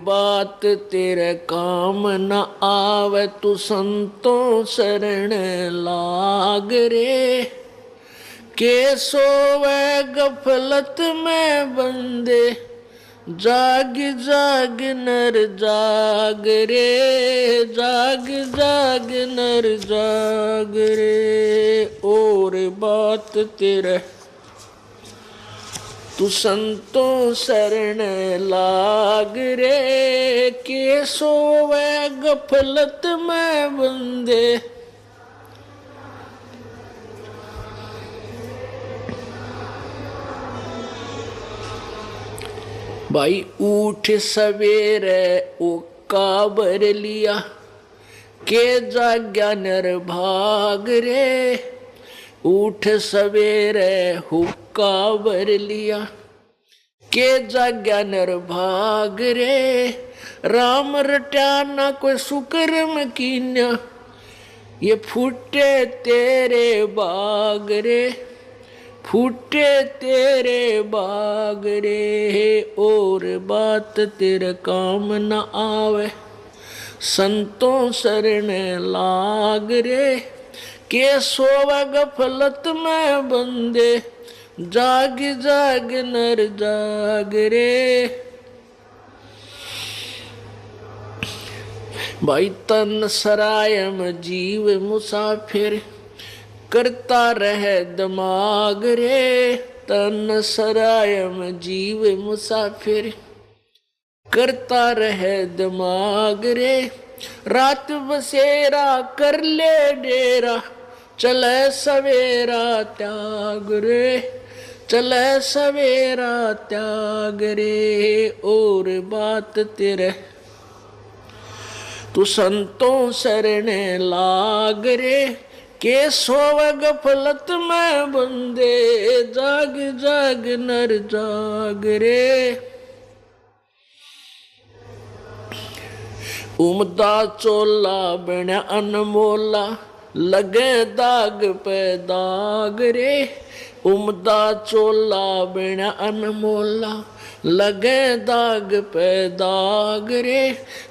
बात तेरे काम न आवे, तू संतों शरण लाग रे। के सोवे गफलत में बंदे, जाग जाग नर जाग रे, जाग जाग नर जाग रे। और बात तेरे तू संतों शरण लाग रे। के सोवे गफलत में बंदे, भाई उठ सवेरे ओ काबर लिया, के जाग्या नर भाग रे। उठ सवेरे हुक्का भर लिया, के जाग्या नर भाग रे। राम रट्या ना कोई सुकर्म कीन्या, ये फूटे तेरे बाग रे, फूटे तेरे बाग रे। और बात तेरे काम न आवे, संतों शरण लाग रे। के सोवे गफलत में बंदे, जाग जाग नर जाग रे। भाई तन सरायम जीव मुसाफिर, करता रहे दिमाग रे। तन सरायम जीव मुसाफिर, करता रहे दिमाग रे। रात बसेरा कर ले डेरा, चले सवेरा त्याग रे, चले सवेरा त्याग रे। और बात तेरे तू संतों शरण लाग रे। के सोवे गफलत में बंदे, जाग जाग नर जाग रे। उमदा चोला बना अनमोला, लगे दाग पे दाग रे। उमदा चोला बना अनमोला, लगे दाग पे दाग रे।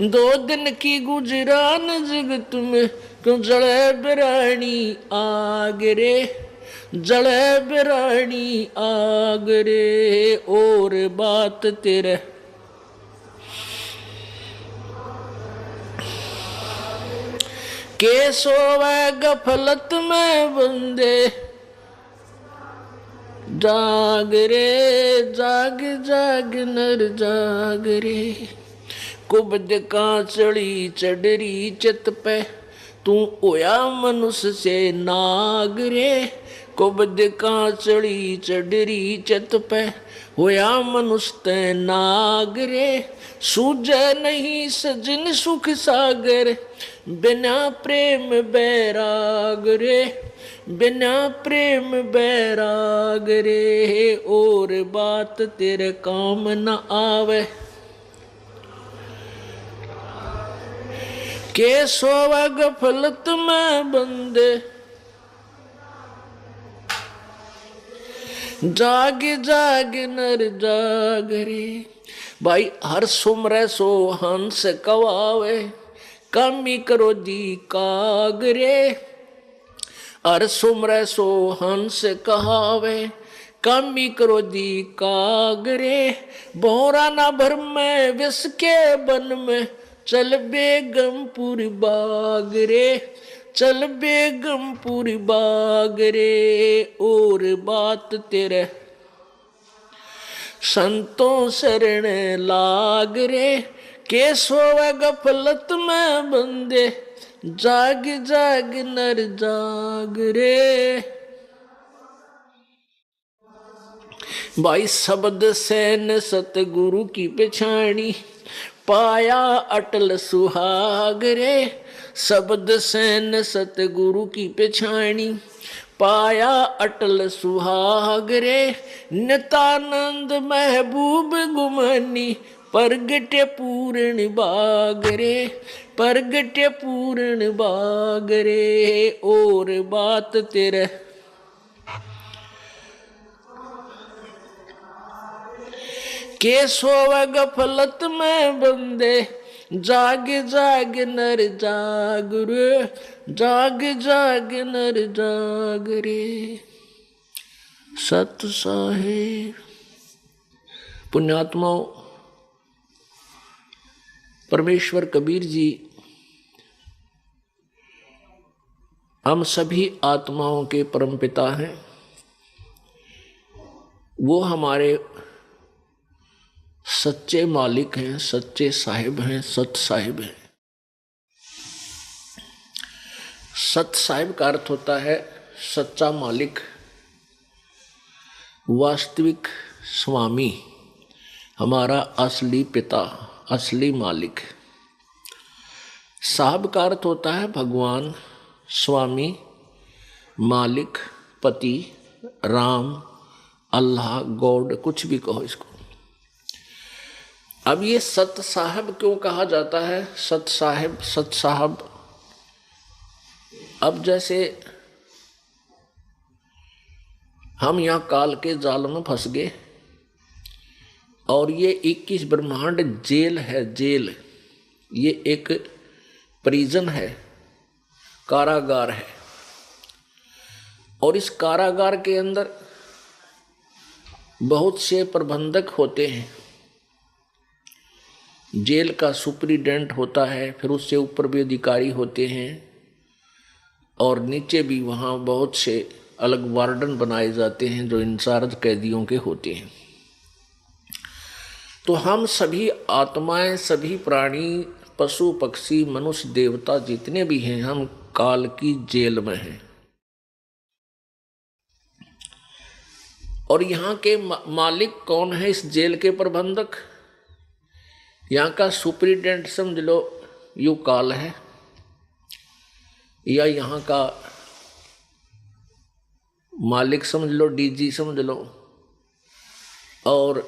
2 दिन की गुजरान जगत में, क्यों जले बिरानी आग रे, जले बिरानी आग रे। और बात तेरे के सोवे गफलत में बंदे, जाग रे, जाग जाग नर जाग रे। कुबद का चढ़ी चढ़री चित पे, तू होया मनुष्य से नाग रे। कुबद का चढ़ी चढ़री चित पे, होया मनुष्य ते नाग रे। सूझे नहीं सजन सुख सागर, बिना प्रेम बैराग रे, बिना प्रेम बैराग रे। और बात तेरे काम न आवे, के सोवे गफलत में बंदे, जाग जाग नर जाग रे। भाई हर सुमरे सो हंस कवावे, कामी करो दी काग रे। हर सुमरे सो हंस कहावे, कामी करो दी काग रे। भौरा ना भर में विष के बन में, चल बेगमपुर बाग रे, चल बेगमपुर बाग रे। और बात तेरे संतों शरण लाग रे। के सोवे गफलत में बंदे, जाग जाग नर जाग रे। भाई शब्द सैन सतगुरु की पछाणी, पाया अटल सुहाग रे। शब्द सैन सतगुरु की पछाणी, पाया अटल सुहाग रे। नितानंद महबूब गुमानी, परगटे पूर्ण बाग रे, परगटे पूर्ण बाग रे। और बात तेरे के सोवे गफलत में बंदे, जाग जाग नर जाग रे, जाग जाग नर जाग रे। सत साहिब। पुण्यात्माओं, परमेश्वर कबीर जी हम सभी आत्माओं के परमपिता हैं। वो हमारे सच्चे मालिक हैं, सच्चे साहिब हैं, सत साहिब हैं। सत साहिब का अर्थ होता है सच्चा मालिक, वास्तविक स्वामी, हमारा असली पिता, असली मालिक। साहब का अर्थ होता है भगवान, स्वामी, मालिक, पति, राम, अल्लाह, गॉड, कुछ भी कहो इसको। अब ये सत साहब क्यों कहा जाता है? सत साहिब, सत साहब। अब जैसे हम यहाँ काल के जाल में फंस गए और ये 21 ब्रह्मांड जेल है, जेल। ये एक प्रिजन है, कारागार है। और इस कारागार के अंदर बहुत से प्रबंधक होते हैं। जेल का सुपरिटेंडेंट होता है, फिर उससे ऊपर भी अधिकारी होते हैं और नीचे भी वहाँ बहुत से अलग वार्डन बनाए जाते हैं जो इंचार्ज कैदियों के होते हैं। तो हम सभी आत्माएं, सभी प्राणी, पशु पक्षी, मनुष्य, देवता जितने भी हैं, हम काल की जेल में हैं। और यहाँ के मालिक कौन है? इस जेल के प्रबंधक। यहाँ का सुपरिटेंडेंट समझ लो यू काल है, या यहाँ का मालिक समझ लो डीजी समझ लो। और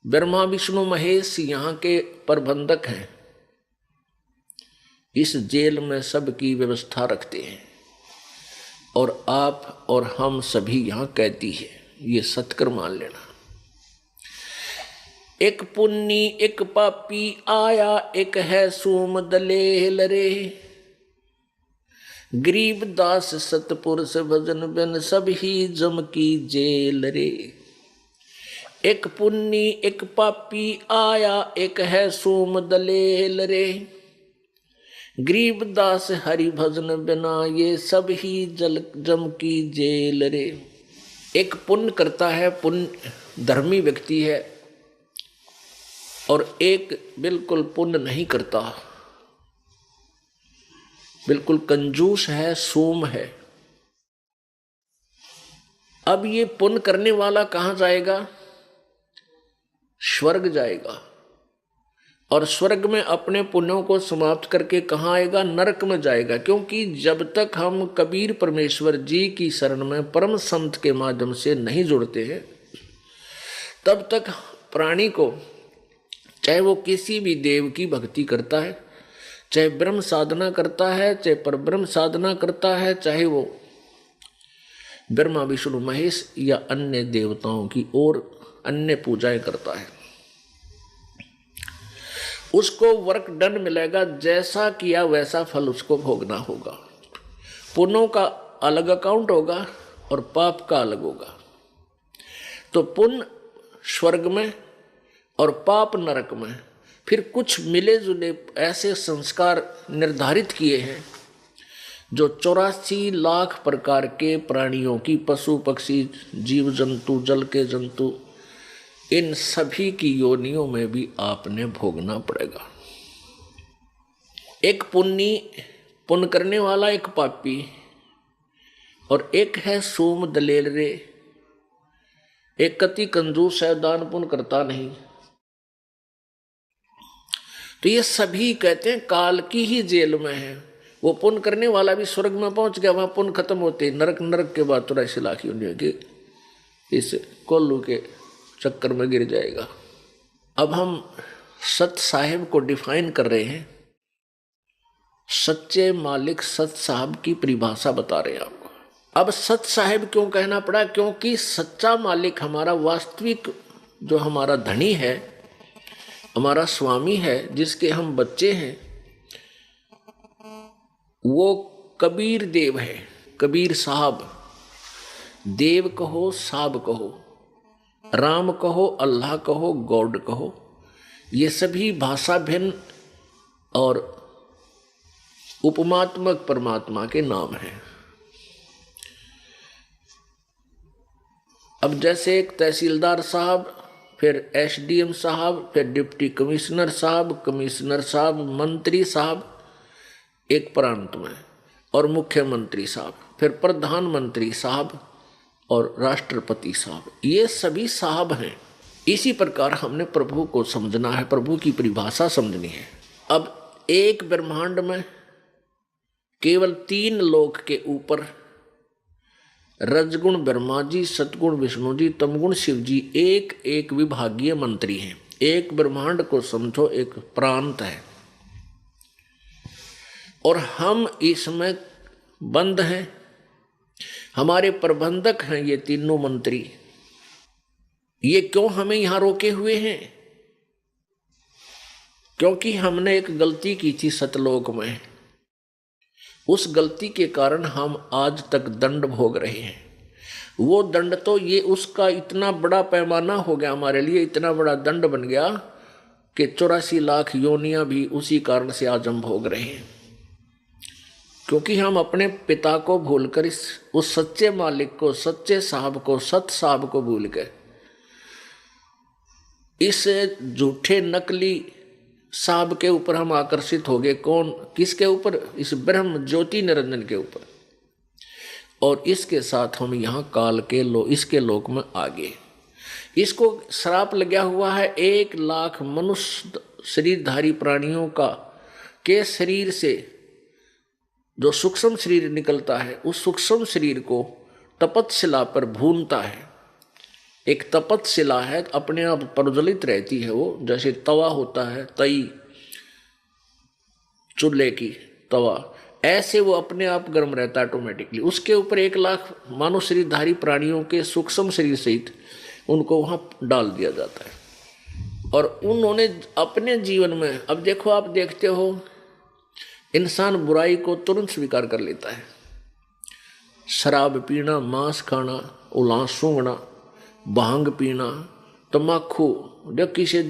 ब्रह्मा विष्णु महेश यहाँ के प्रबंधक हैं, इस जेल में सबकी व्यवस्था रखते हैं। और आप और हम सभी यहाँ कैदी हैं, ये सत्कर मान लेना। एक पुन्नी एक पापी आया, एक है सूम दलेल रे। गरीब दास सतपुरुष भजन बिन, सब ही जम की जेल रे। एक पुन्नी एक पापी आया, एक है सूम दलेल रे। गरीब दास हरि भजन बिना, ये सब ही जम की जेल रे। एक पुण्य करता है, पुण्य धर्मी व्यक्ति है, और एक बिल्कुल पुण्य नहीं करता, बिल्कुल कंजूस है, सूम है। अब ये पुण्य करने वाला कहाँ जाएगा? स्वर्ग जाएगा। और स्वर्ग में अपने पुण्यों को समाप्त करके कहाँ आएगा? नरक में जाएगा। क्योंकि जब तक हम कबीर परमेश्वर जी की शरण में परम संत के माध्यम से नहीं जुड़ते हैं, तब तक प्राणी को, चाहे वो किसी भी देव की भक्ति करता है, चाहे ब्रह्म साधना करता है, चाहे परब्रह्म साधना करता है, चाहे वो ब्रह्मा विष्णु महेश या अन्य देवताओं की और अन्य पूजाएं करता है, उसको वर्क डन मिलेगा। जैसा किया वैसा फल उसको भोगना होगा। पुण्यों का अलग अकाउंट होगा और पाप का अलग होगा। तो पुण्य स्वर्ग में और पाप नरक में। फिर कुछ मिले जुले ऐसे संस्कार निर्धारित किए हैं जो 84 लाख प्रकार के प्राणियों की, पशु पक्षी, जीव जंतु, जल के जंतु, इन सभी की योनियों में भी आपने भोगना पड़ेगा। एक पुण्य करने वाला, एक पापी, और एक है सोम दलेल रे। एक कति कंजूस है, दान पुण्य करता नहीं। तो ये सभी कहते हैं काल की ही जेल में है। वो पुण्य करने वाला भी स्वर्ग में पहुंच गया, वहां पुण्य खत्म होते, नरक के बाद 84 लाख योनियों के इस कोल्लू के चक्कर में गिर जाएगा। अब हम सत साहिब को डिफाइन कर रहे हैं। सच्चे मालिक सत साहब की परिभाषा बता रहे हैं आपको। अब सत साहिब क्यों कहना पड़ा? क्योंकि सच्चा मालिक हमारा वास्तविक जो हमारा धनी है, हमारा स्वामी है, जिसके हम बच्चे हैं, वो कबीर देव है, कबीर साहब। देव कहो, साहब कहो, राम कहो, अल्लाह कहो, गॉड कहो, ये सभी भाषा भिन्न और उपमात्मक परमात्मा के नाम हैं। अब जैसे एक तहसीलदार साहब, फिर एसडीएम साहब, फिर डिप्टी कमिश्नर साहब, मंत्री साहब एक प्रांत में, और मुख्यमंत्री साहब, फिर प्रधानमंत्री साहब और राष्ट्रपति साहब, ये सभी साहब हैं। इसी प्रकार हमने प्रभु को समझना है, प्रभु की परिभाषा समझनी है। अब एक ब्रह्मांड में केवल 3 लोक के ऊपर रजगुण ब्रह्मा जी, सतगुण विष्णु जी, तमगुण शिव जी एक एक विभागीय मंत्री हैं। एक ब्रह्मांड को समझो एक प्रांत है, और हम इसमें बंद हैं। हमारे प्रबंधक हैं ये तीनों मंत्री। ये क्यों हमें यहां रोके हुए हैं? क्योंकि हमने एक गलती की थी सतलोक में। उस गलती के कारण हम आज तक दंड भोग रहे हैं। वो दंड तो ये उसका इतना बड़ा पैमाना हो गया हमारे लिए, इतना बड़ा दंड बन गया कि 84 लाख योनियां भी उसी कारण से आज हम भोग रहे हैं। क्योंकि हम अपने पिता को भूलकर उस सच्चे मालिक को, सच्चे साहब को, सत साहब को भूल गए। इस झूठे नकली साहब के ऊपर हम आकर्षित हो गए। कौन? किसके ऊपर? इस ब्रह्म ज्योति निरंजन के ऊपर। और इसके साथ हम यहाँ काल के इसके लोक में आ गए। इसको श्राप लगा हुआ है 1 लाख मनुष्य शरीरधारी प्राणियों का के शरीर से जो सूक्ष्म शरीर निकलता है, उस सूक्ष्म शरीर को तपतशिला पर भूनता है। एक तपतशिला है, अपने आप प्रज्वलित रहती है वो, जैसे तवा होता है, तई चूल्हे की तवा, ऐसे वो अपने आप गर्म रहता है ऑटोमेटिकली। उसके ऊपर 1 लाख मानव शरीरधारी प्राणियों के सूक्ष्म शरीर सहित उनको वहां डाल दिया जाता है। और उन्होंने अपने जीवन में, अब देखो, आप देखते हो इंसान बुराई को तुरंत स्वीकार कर लेता है। शराब पीना, मांस खाना, उलां सूंघना, भांग पीना, तम्बाकू, जब किसी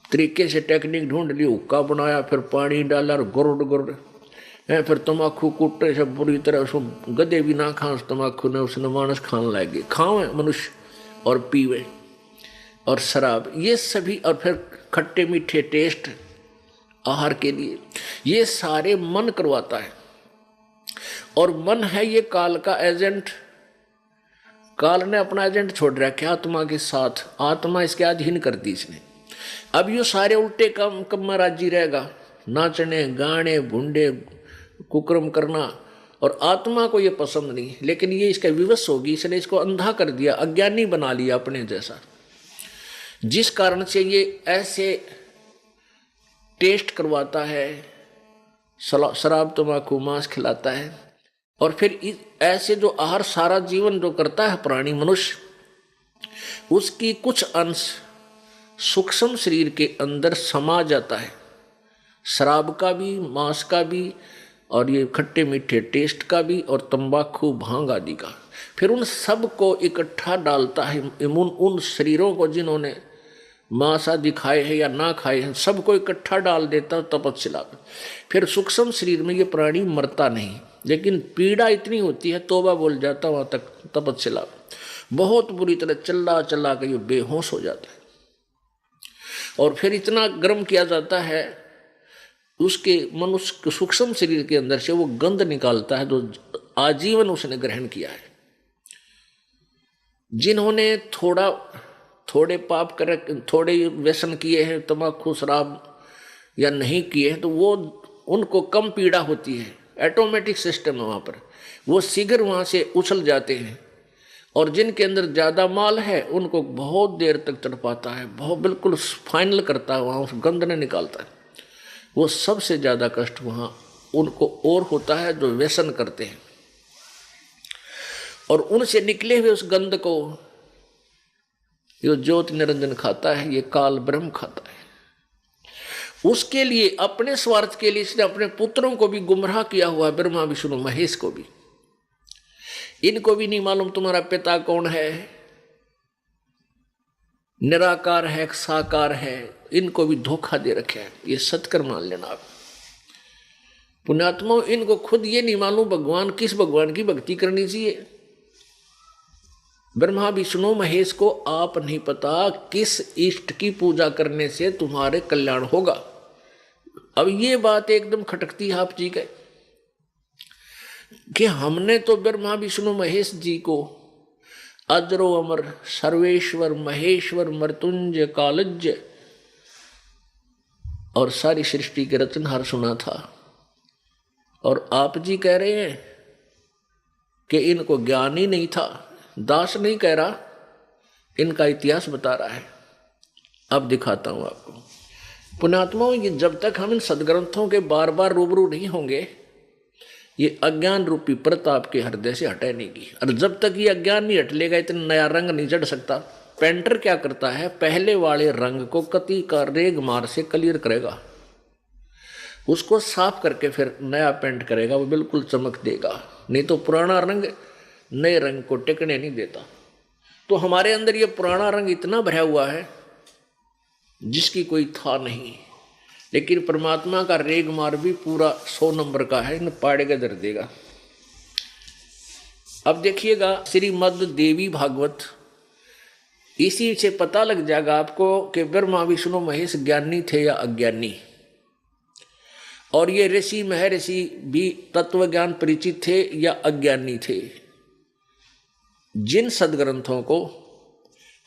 तरीके से टेक्निक ढूंढ ली, हुक्का बनाया, फिर पानी डाला और गुरुड़ गुरुड़ है, फिर तम्बाकू कुटे से बुरी तरह उसको गधे भी ना खां तम्बाकू ने, उसने मानस खाने लगे, खावे मनुष्य और पीवे, और शराब, ये सभी, और फिर खट्टे मीठे टेस्ट आहार के लिए, ये सारे मन करवाता है। और मन है ये काल का एजेंट। काल ने अपना एजेंट छोड़ रखा आत्मा के साथ, आत्मा इसके अधीन कर दी इसने। अब ये सारे उल्टे काम में राजी रहेगा, नाचने गाने भुंडे कुकर्म करना, और आत्मा को ये पसंद नहीं, लेकिन ये इसका विवश होगी, इसने इसको अंधा कर दिया, अज्ञानी बना लिया अपने जैसा, जिस कारण से ये ऐसे टेस्ट करवाता है, शराब तम्बाकू मांस खिलाता है। और फिर ऐसे जो आहार सारा जीवन जो करता है प्राणी मनुष्य, उसकी कुछ अंश सूक्ष्म शरीर के अंदर समा जाता है, शराब का भी, मांस का भी, और ये खट्टे मीठे टेस्ट का भी, और तंबाकू भांग आदि का। फिर उन सब को इकट्ठा डालता है, उन शरीरों को जिन्होंने मांस आदि खाए हैं या ना खाए हैं, सबको इकट्ठा डाल देता तपतशिला में। फिर सूक्ष्म शरीर में ये प्राणी मरता नहीं, लेकिन पीड़ा इतनी होती है, तौबा बोल जाता वहां तक तपतशिला में, बहुत बुरी तरह चिल्ला चिल्ला कर ये बेहोश हो जाता है। और फिर इतना गर्म किया जाता है, उसके मनुष्य सूक्ष्म शरीर के अंदर से वो गंध निकालता है जो आजीवन उसने ग्रहण किया है। जिन्होंने थोड़े पाप कर, थोड़े व्यसन किए हैं, तम्बाकू शराब या नहीं किए हैं, तो वो उनको कम पीड़ा होती है, ऑटोमेटिक सिस्टम है वहाँ पर, वो शीघ्र वहाँ से उछल जाते हैं। और जिनके अंदर ज़्यादा माल है उनको बहुत देर तक तड़पाता है, बहुत बिल्कुल फाइनल करता है, वहाँ उस गंध ने निकालता है। वो सबसे ज़्यादा कष्ट वहाँ उनको और होता है जो व्यसन करते हैं, और उनसे निकले हुए उस गंध को ये ज्योति निरंजन खाता है, ये काल ब्रह्म खाता है। उसके लिए, अपने स्वार्थ के लिए इसने अपने पुत्रों को भी गुमराह किया हुआ, ब्रह्मा विष्णु महेश को भी। इनको भी नहीं मालूम तुम्हारा पिता कौन है, निराकार है, साकार है। इनको भी धोखा दे रखे है। ये सत्कर मान लेना आप पुण्यात्माओं। इनको खुद ये नहीं मालूम भगवान, किस भगवान की भक्ति करनी चाहिए। ब्रह्मा विष्णु महेश को आप नहीं पता किस इष्ट की पूजा करने से तुम्हारे कल्याण होगा। अब ये बात एकदम खटकती है आप जी के कि हमने तो ब्रह्मा विष्णु महेश जी को अजरो अमर सर्वेश्वर महेश्वर मृत्युंजय कालज्य और सारी सृष्टि के रचनहार सुना था, और आप जी कह रहे हैं कि इनको ज्ञान ही नहीं था। दास नहीं कह रहा, इनका इतिहास बता रहा है। अब दिखाता हूं आपको पुण्यात्माओं। ये जब तक हम इन सदग्रंथों के बार बार रूबरू नहीं होंगे, ये अज्ञान रूपी प्रताप के हृदय से हटे नहीं की। और जब तक ये अज्ञान नहीं हट लेगा, इतना नया रंग नहीं चढ़ सकता। पेंटर क्या करता है, पहले वाले रंग को कती का रेग मार से क्लियर करेगा, उसको साफ करके फिर नया पेंट करेगा, वो बिल्कुल चमक देगा। नहीं तो पुराना रंग नए रंग को टिकने नहीं देता। तो हमारे अंदर ये पुराना रंग इतना भरा हुआ है जिसकी कोई था नहीं, लेकिन परमात्मा का रेग मार भी पूरा 100 नंबर का है, इन पाड़ेगा दर देगा। अब देखिएगा श्रीमद् देवी भागवत, इसी से पता लग जाएगा आपको कि ब्रह्मा विष्णु महेश ज्ञानी थे या अज्ञानी। और ये ऋषि महर्षि भी तत्व ज्ञान परिचित थे या अज्ञानी थे। जिन सदग्रंथों को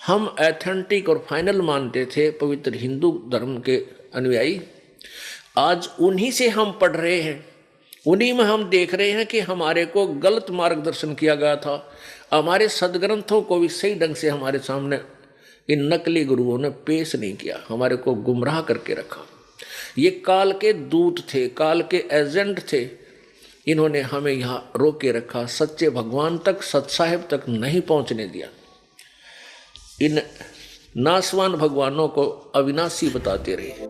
हम ऑथेंटिक और फाइनल मानते थे पवित्र हिंदू धर्म के अनुयायी, आज उन्हीं से हम पढ़ रहे हैं, उन्हीं में हम देख रहे हैं कि हमारे को गलत मार्गदर्शन किया गया था। हमारे सदग्रंथों को भी सही ढंग से हमारे सामने इन नकली गुरुओं ने पेश नहीं किया, हमारे को गुमराह करके रखा। ये काल के दूत थे, काल के एजेंट थे। इन्होंने हमें यहाँ रोके रखा, सच्चे भगवान तक, सत्साहिब तक नहीं पहुँचने दिया। इन नासवान भगवानों को अविनाशी बताते रहे।